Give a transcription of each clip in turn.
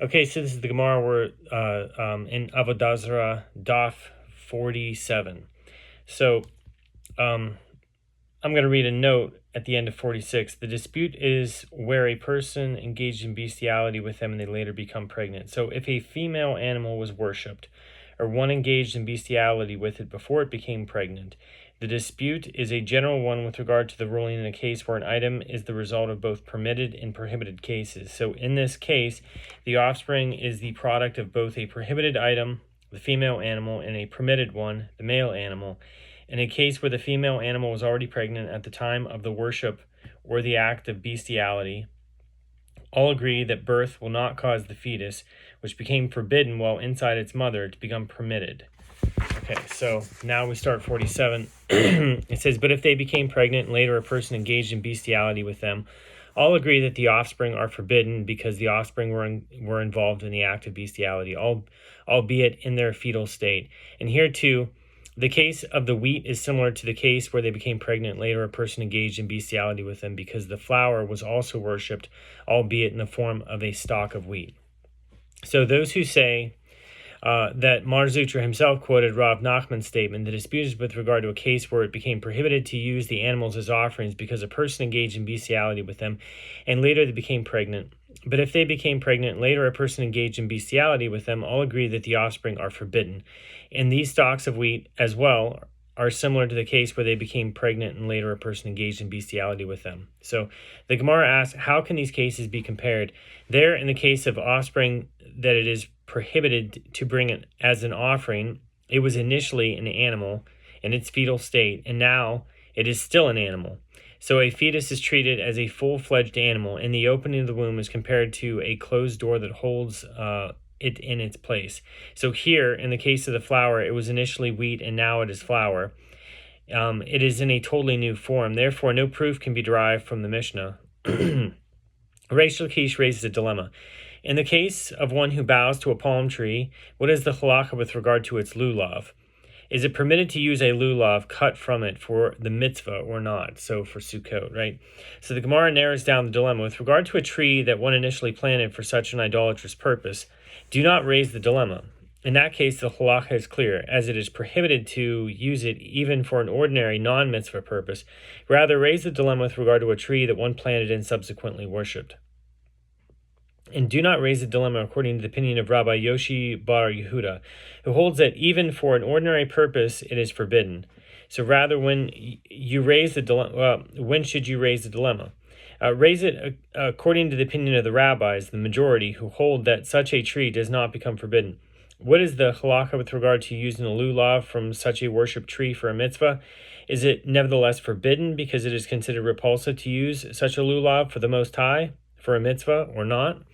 Okay, so this is the Gemara. We're in Avodah Zarah, Daf 47. So I'm going to read a note at the end of 46. The dispute is where a person engaged in bestiality with them and they later become pregnant. So if a female animal was worshipped, or one engaged in bestiality with it before it became pregnant, the dispute is a general one with regard to the ruling in a case where an item is the result of both permitted and prohibited cases. So in this case, the offspring is the product of both a prohibited item, the female animal, and a permitted one, the male animal. In a case where the female animal was already pregnant at the time of the worship or the act of bestiality, all agree that birth will not cause the fetus, which became forbidden while inside its mother, to become permitted. Okay, so now we start 47. It says, but if they became pregnant and later a person engaged in bestiality with them, all agree that the offspring are forbidden because the offspring were involved in the act of bestiality, albeit in their fetal state. And here too, the case of the wheat is similar to the case where they became pregnant and later a person engaged in bestiality with them because the flour was also worshipped, albeit in the form of a stalk of wheat. So those who say that Mar Zutra himself quoted Rav Nachman's statement, the dispute is with regard to a case where it became prohibited to use the animals as offerings because a person engaged in bestiality with them and later they became pregnant. But if they became pregnant and later a person engaged in bestiality with them, all agree that the offspring are forbidden. And these stalks of wheat as well are similar to the case where they became pregnant and later a person engaged in bestiality with them. So the Gemara asks, how can these cases be compared? There, in the case of offspring that it is prohibited to bring it as an offering, it was initially an animal in its fetal state, and now it is still an animal. So a fetus is treated as a full-fledged animal, and the opening of the womb is compared to a closed door that holds it in its place. So here, in the case of the flour, it was initially wheat, and now it is flour. It is in a totally new form. Therefore, no proof can be derived from the Mishnah. Reish Lakish raises a dilemma. In the case of one who bows to a palm tree, what is the halakha with regard to its lulav? Is it permitted to use a lulav cut from it for the mitzvah or not? So for Sukkot, right? So the Gemara narrows down the dilemma. With regard to a tree that one initially planted for such an idolatrous purpose, do not raise the dilemma. In that case, the halakha is clear, as it is prohibited to use it even for an ordinary non-mitzvah purpose. Rather, raise the dilemma with regard to a tree that one planted and subsequently worshipped. And do not raise the dilemma according to the opinion of Rabbi Yoshi Bar Yehuda, who holds that even for an ordinary purpose, it is forbidden. So rather, when you raise the dilemma, when should you raise the dilemma? Raise it according to the opinion of the rabbis, the majority, who hold that such a tree does not become forbidden. What is the halakha with regard to using a lulav from such a worship tree for a mitzvah? Is it nevertheless forbidden because it is considered repulsive to use such a lulav for the Most High, for a mitzvah, or not?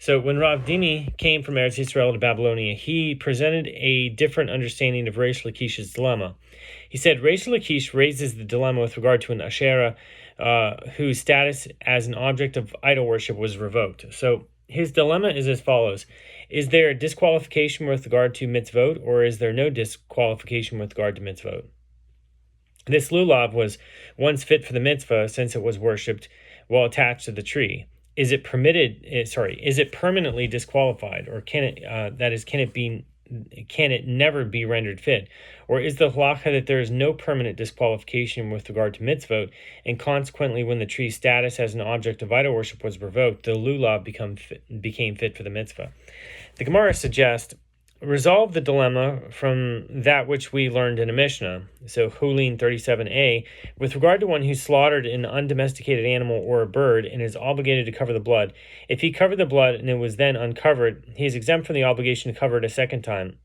So when Rav Dimi came from Eretz Yisrael to Babylonia, he presented a different understanding of Reish Lakish's dilemma. He said, Reish Lakish raises the dilemma with regard to an Asherah whose status as an object of idol worship was revoked. So his dilemma is as follows. Is there a disqualification with regard to mitzvot, or is there no disqualification with regard to mitzvot? This lulav was once fit for the mitzvah since it was worshipped while attached to the tree. Is it permanently disqualified, or can it never be rendered fit? Or is the halakha that there is no permanent disqualification with regard to mitzvot, and consequently when the tree's status as an object of idol worship was revoked, the lulav became fit for the mitzvah? The Gemara suggests, resolve the dilemma from that which we learned in a Mishnah. So Hulin 37a, with regard to one who slaughtered an undomesticated animal or a bird and is obligated to cover the blood. If he covered the blood and it was then uncovered, he is exempt from the obligation to cover it a second time.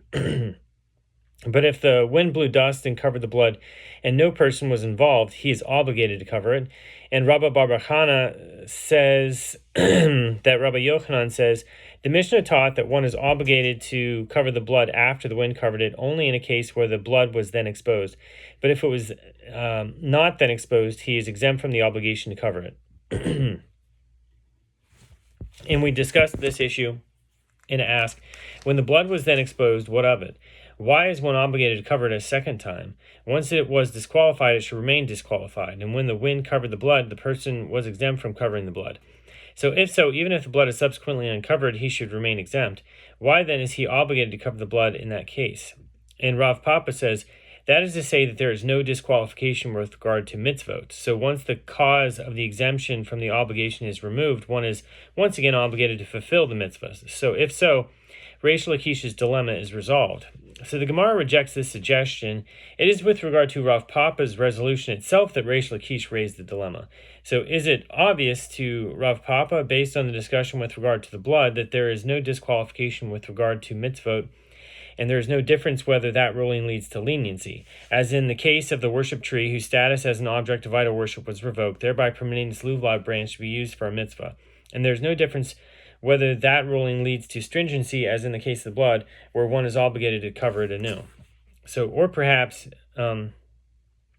But if the wind blew dust and covered the blood and no person was involved, he is obligated to cover it. And Rabbi Barbachana says that Rabbi Yochanan says, the Mishnah taught that one is obligated to cover the blood after the wind covered it, only in a case where the blood was then exposed. But if it was not then exposed, he is exempt from the obligation to cover it. And we discussed this issue and asked, when the blood was then exposed, what of it? Why is one obligated to cover it a second time? Once it was disqualified, it should remain disqualified. And when the wind covered the blood, the person was exempt from covering the blood. So if so, even if the blood is subsequently uncovered, he should remain exempt. Why then is he obligated to cover the blood in that case? And Rav Papa says, that is to say that there is no disqualification with regard to mitzvot. So once the cause of the exemption from the obligation is removed, one is once again obligated to fulfill the mitzvahs. So if so, Reish Lakish's dilemma is resolved. So the Gemara rejects this suggestion. It is with regard to Rav Papa's resolution itself that Reish Lakish raised the dilemma. So is it obvious to Rav Papa, based on the discussion with regard to the blood, that there is no disqualification with regard to mitzvot, and there is no difference whether that ruling leads to leniency, as in the case of the worship tree whose status as an object of idol worship was revoked, thereby permitting its lulav branch to be used for a mitzvah. And there is no difference whether that ruling leads to stringency, as in the case of the blood, where one is obligated to cover it anew. So, or perhaps,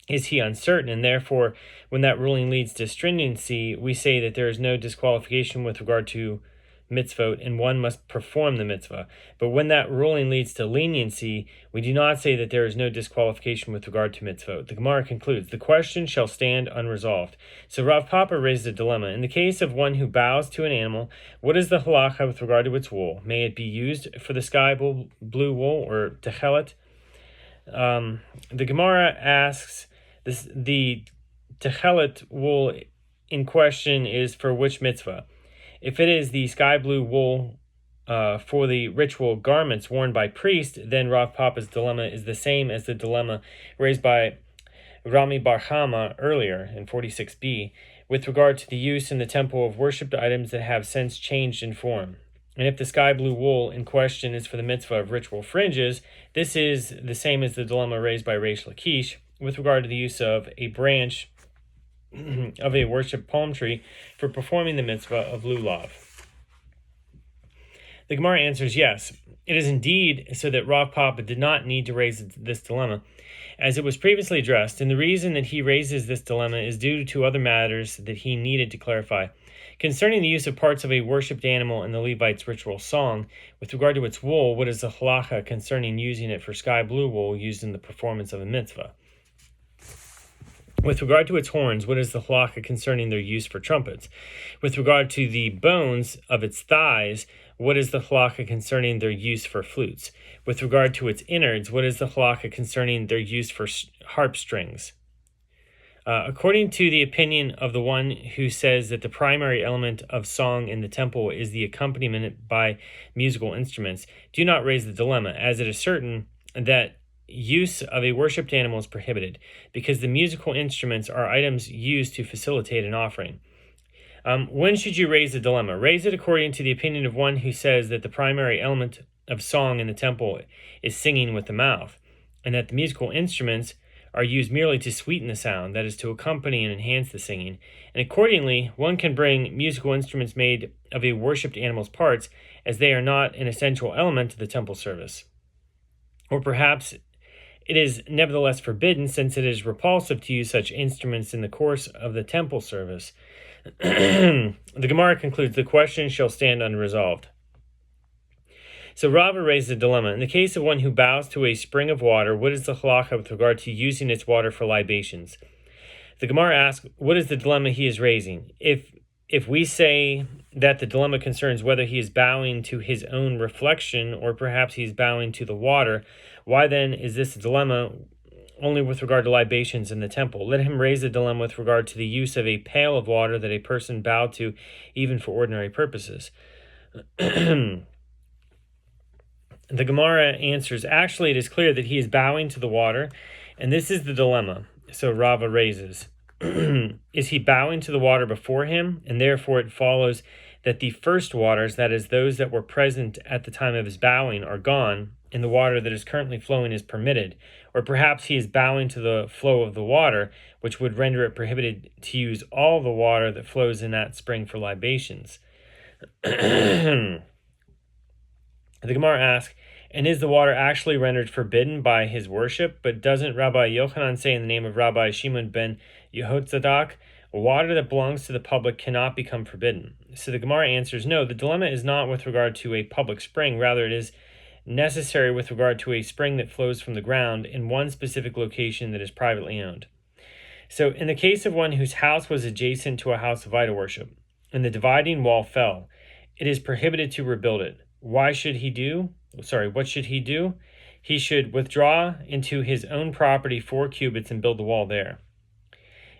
is he uncertain, and therefore, when that ruling leads to stringency, we say that there is no disqualification with regard to mitzvot, and one must perform the mitzvah. But when that ruling leads to leniency, we do not say that there is no disqualification with regard to mitzvot. The Gemara concludes, the question shall stand unresolved. So Rav Papa raised a dilemma. In the case of one who bows to an animal, what is the halacha with regard to its wool? May it be used for the sky blue wool, or techelet? The Gemara asks, the techelet wool in question is for which mitzvah? If it is the sky blue wool for the ritual garments worn by priests, then Rav Papa's dilemma is the same as the dilemma raised by Rami Bar Chama earlier in 46b with regard to the use in the temple of worshipped items that have since changed in form. And if the sky blue wool in question is for the mitzvah of ritual fringes, this is the same as the dilemma raised by Reish Lakish with regard to the use of a branch of a worship palm tree for performing the mitzvah of lulav. The Gemara answers yes. It is indeed so that Rav Papa did not need to raise this dilemma, as it was previously addressed, and the reason that he raises this dilemma is due to other matters that he needed to clarify. Concerning the use of parts of a worshipped animal in the Levites' ritual song, with regard to its wool, what is the halacha concerning using it for sky blue wool used in the performance of a mitzvah? With regard to its horns, what is the halacha concerning their use for trumpets? With regard to the bones of its thighs, what is the halacha concerning their use for flutes? With regard to its innards, what is the halacha concerning their use for harp strings? According to the opinion of the one who says that the primary element of song in the temple is the accompaniment by musical instruments, do not raise the dilemma, as it is certain that use of a worshipped animal is prohibited, because the musical instruments are items used to facilitate an offering. When should you raise the dilemma? Raise it according to the opinion of one who says that the primary element of song in the temple is singing with the mouth, and that the musical instruments are used merely to sweeten the sound, that is, to accompany and enhance the singing. And accordingly, one can bring musical instruments made of a worshipped animal's parts, as they are not an essential element of the temple service. Or perhaps it is nevertheless forbidden, since it is repulsive to use such instruments in the course of the temple service. The Gemara concludes, the question shall stand unresolved. So Rava raises a dilemma. In the case of one who bows to a spring of water, what is the halacha with regard to using its water for libations? The Gemara asks, what is the dilemma he is raising? If we say that the dilemma concerns whether he is bowing to his own reflection, or perhaps he is bowing to the water, why then is this a dilemma only with regard to libations in the temple? Let him raise a dilemma with regard to the use of a pail of water that a person bowed to, even for ordinary purposes. The Gemara answers, actually, it is clear that he is bowing to the water, and this is the dilemma. So Rava raises, is he bowing to the water before him, and therefore it follows that the first waters, that is, those that were present at the time of his bowing, are gone, and the water that is currently flowing is permitted? Or perhaps he is bowing to the flow of the water, which would render it prohibited to use all the water that flows in that spring for libations. The Gemara asks, and is the water actually rendered forbidden by his worship? But doesn't Rabbi Yochanan say in the name of Rabbi Shimon ben Yehotzadok, water that belongs to the public cannot become forbidden? So the Gemara answers, no, the dilemma is not with regard to a public spring. Rather, it is necessary with regard to a spring that flows from the ground in one specific location that is privately owned. So in the case of one whose house was adjacent to a house of idol worship, and the dividing wall fell. It is prohibited to rebuild it. What should he do? He should withdraw into his own property 4 cubits and build the wall there.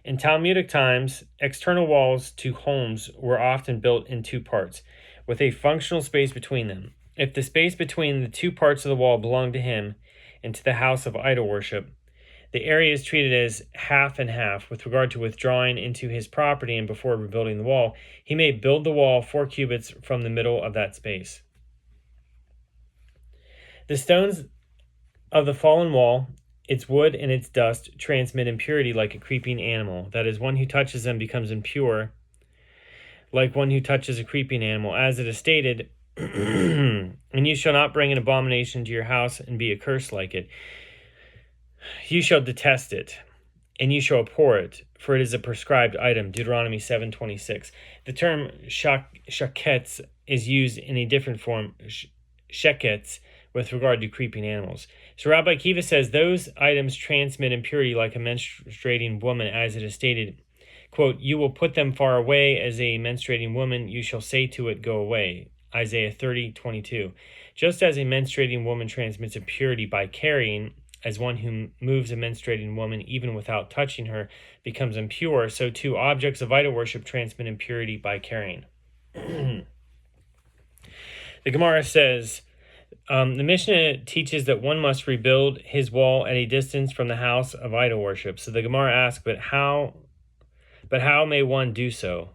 In Talmudic times, external walls to homes were often built in 2 parts, with a functional space between them. If the space between the 2 parts of the wall belonged to him and to the house of idol worship, the area is treated as half and half with regard to withdrawing into his property, and before rebuilding the wall, he may build the wall 4 cubits from the middle of that space. The stones of the fallen wall, its wood and its dust, transmit impurity like a creeping animal. That is, one who touches them becomes impure, like one who touches a creeping animal. As it is stated, and you shall not bring an abomination to your house and be accursed like it. You shall detest it, and you shall abhor it, for it is a prescribed item. Deuteronomy 7:26. The term shaketz is used in a different form, sheketz, with regard to creeping animals. So Rabbi Akiva says those items transmit impurity like a menstruating woman, as it is stated, quote, you will put them far away as a menstruating woman, you shall say to it, go away. Isaiah 30:22. Just as a menstruating woman transmits impurity by carrying, as one who moves a menstruating woman even without touching her becomes impure, so too objects of idol worship transmit impurity by carrying. The Gemara says, the Mishnah teaches that one must rebuild his wall at a distance from the house of idol worship. So the Gemara asks, but how may one do so?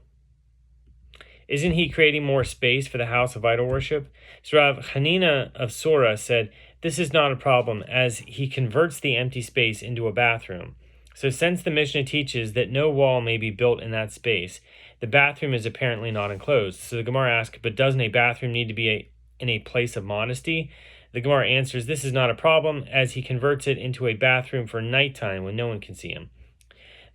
Isn't he creating more space for the house of idol worship? So Rav Hanina of Sora said, this is not a problem, as he converts the empty space into a bathroom. So since the Mishnah teaches that no wall may be built in that space, the bathroom is apparently not enclosed. So the Gemara asks, but doesn't a bathroom need to be in a place of modesty? The Gemara answers, this is not a problem, as he converts it into a bathroom for nighttime when no one can see him.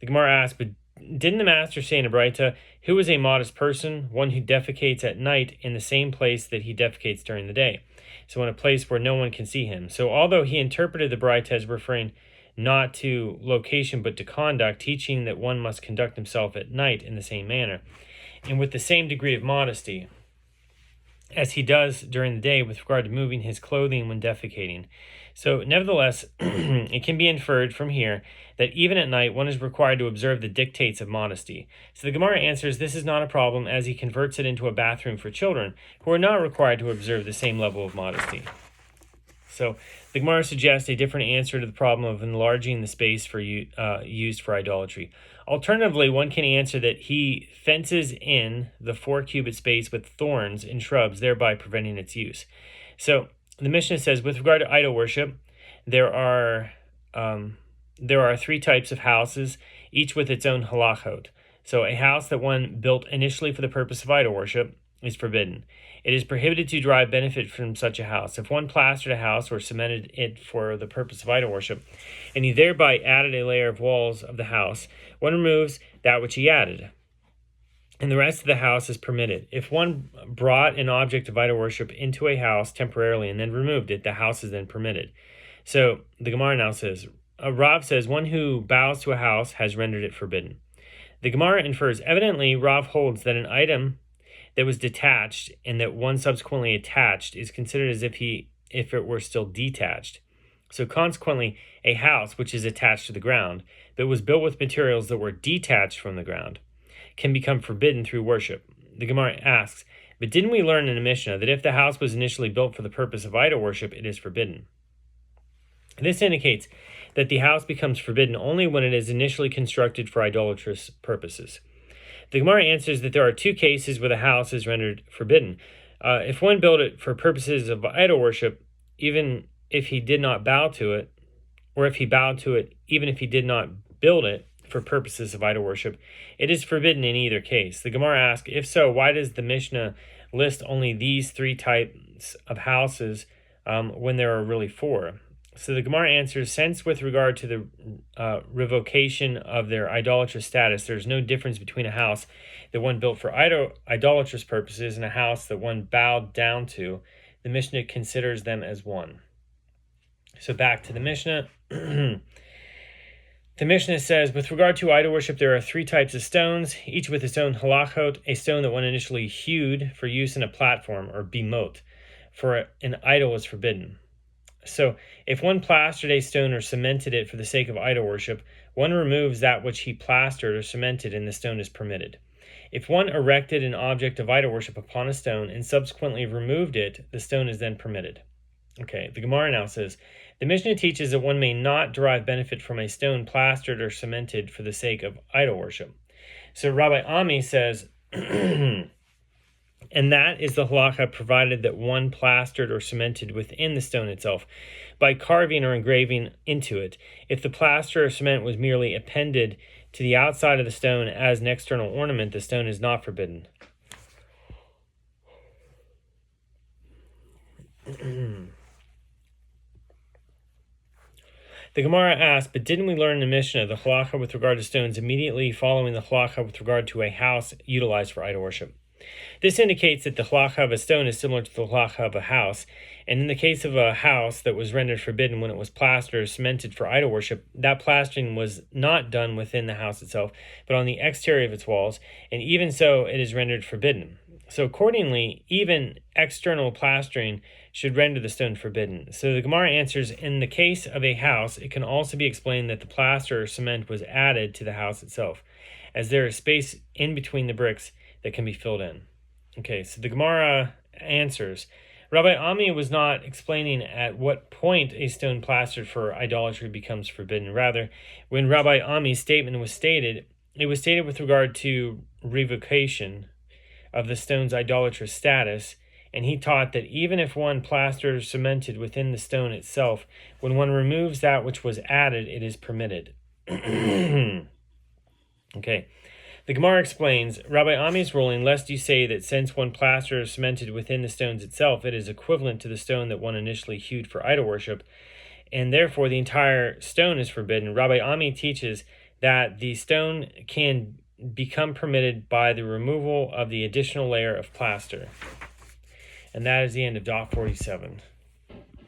The Gemara asks, but didn't the master say in a Braita, who is a modest person? One who defecates at night in the same place that he defecates during the day. So in a place where no one can see him. So although he interpreted the Braita as referring not to location but to conduct, teaching that one must conduct himself at night in the same manner, and with the same degree of modesty as he does during the day with regard to moving his clothing when defecating. So nevertheless, it can be inferred from here that even at night one is required to observe the dictates of modesty. So the Gemara answers this is not a problem, as he converts it into a bathroom for children who are not required to observe the same level of modesty. So the Gemara suggests a different answer to the problem of enlarging the space for used for idolatry. Alternatively, one can answer that he fences in the 4-cubit space with thorns and shrubs, thereby preventing its use. So the Mishnah says, with regard to idol worship, there are 3 types of houses, each with its own halachot. So a house that one built initially for the purpose of idol worship is forbidden. It is prohibited to derive benefit from such a house. If one plastered a house or cemented it for the purpose of idol worship, and he thereby added a layer of walls of the house, one removes that which he added, and the rest of the house is permitted. If one brought an object of idol worship into a house temporarily and then removed it, the house is then permitted. So the Gemara now says, Rav says, one who bows to a house has rendered it forbidden. The Gemara infers, evidently Rav holds that an item that was detached and that one subsequently attached is considered as if it were still detached. So consequently, a house which is attached to the ground, but was built with materials that were detached from the ground, can become forbidden through worship. The Gemara asks, but didn't we learn in the Mishnah that if the house was initially built for the purpose of idol worship, it is forbidden? This indicates that the house becomes forbidden only when it is initially constructed for idolatrous purposes. The Gemara answers that there are 2 cases where the house is rendered forbidden. If one built it for purposes of idol worship, even if he did not bow to it, or if he bowed to it, even if he did not build it for purposes of idol worship, it is forbidden in either case. The Gemara asks, if so, why does the Mishnah list only these 3 types of houses when there are really 4? So the Gemara answers, since with regard to the revocation of their idolatrous status, there's no difference between a house that one built for idolatrous purposes and a house that one bowed down to, the Mishnah considers them as one. So back to the Mishnah. The Mishnah says, with regard to idol worship, there are 3 types of stones, each with its own halachot. A stone that one initially hewed for use in a platform, or bimot, for an idol is forbidden. So, if one plastered a stone or cemented it for the sake of idol worship, one removes that which he plastered or cemented, and the stone is permitted. If one erected an object of idol worship upon a stone and subsequently removed it, the stone is then permitted. Okay, the Gemara now says, the Mishnah teaches that one may not derive benefit from a stone plastered or cemented for the sake of idol worship. So Rabbi Ami says, and that is the halacha provided that one plastered or cemented within the stone itself by carving or engraving into it. If the plaster or cement was merely appended to the outside of the stone as an external ornament, the stone is not forbidden. The Gemara asks, but didn't we learn in the Mishnah the halacha with regard to stones immediately following the halacha with regard to a house utilized for idol worship? This indicates that the halacha of a stone is similar to the halacha of a house, and in the case of a house that was rendered forbidden when it was plastered or cemented for idol worship, that plastering was not done within the house itself, but on the exterior of its walls, and even so it is rendered forbidden. So accordingly, even external plastering should render the stone forbidden. So the Gemara answers, in the case of a house, it can also be explained that the plaster or cement was added to the house itself, as there is space in between the bricks that can be filled in. Okay, so the Gemara answers, Rabbi Ami was not explaining at what point a stone plastered for idolatry becomes forbidden. Rather, when Rabbi Ami's statement was stated, it was stated with regard to revocation of the stone's idolatrous status, and he taught that even if one plastered or cemented within the stone itself, when one removes that which was added, it is permitted. Okay. The Gemara explains, Rabbi Ami's ruling, lest you say that since one plastered or cemented within the stones itself, it is equivalent to the stone that one initially hewed for idol worship, and therefore the entire stone is forbidden. Rabbi Ami teaches that the stone can become permitted by the removal of the additional layer of plaster. And that is the end of dot 47.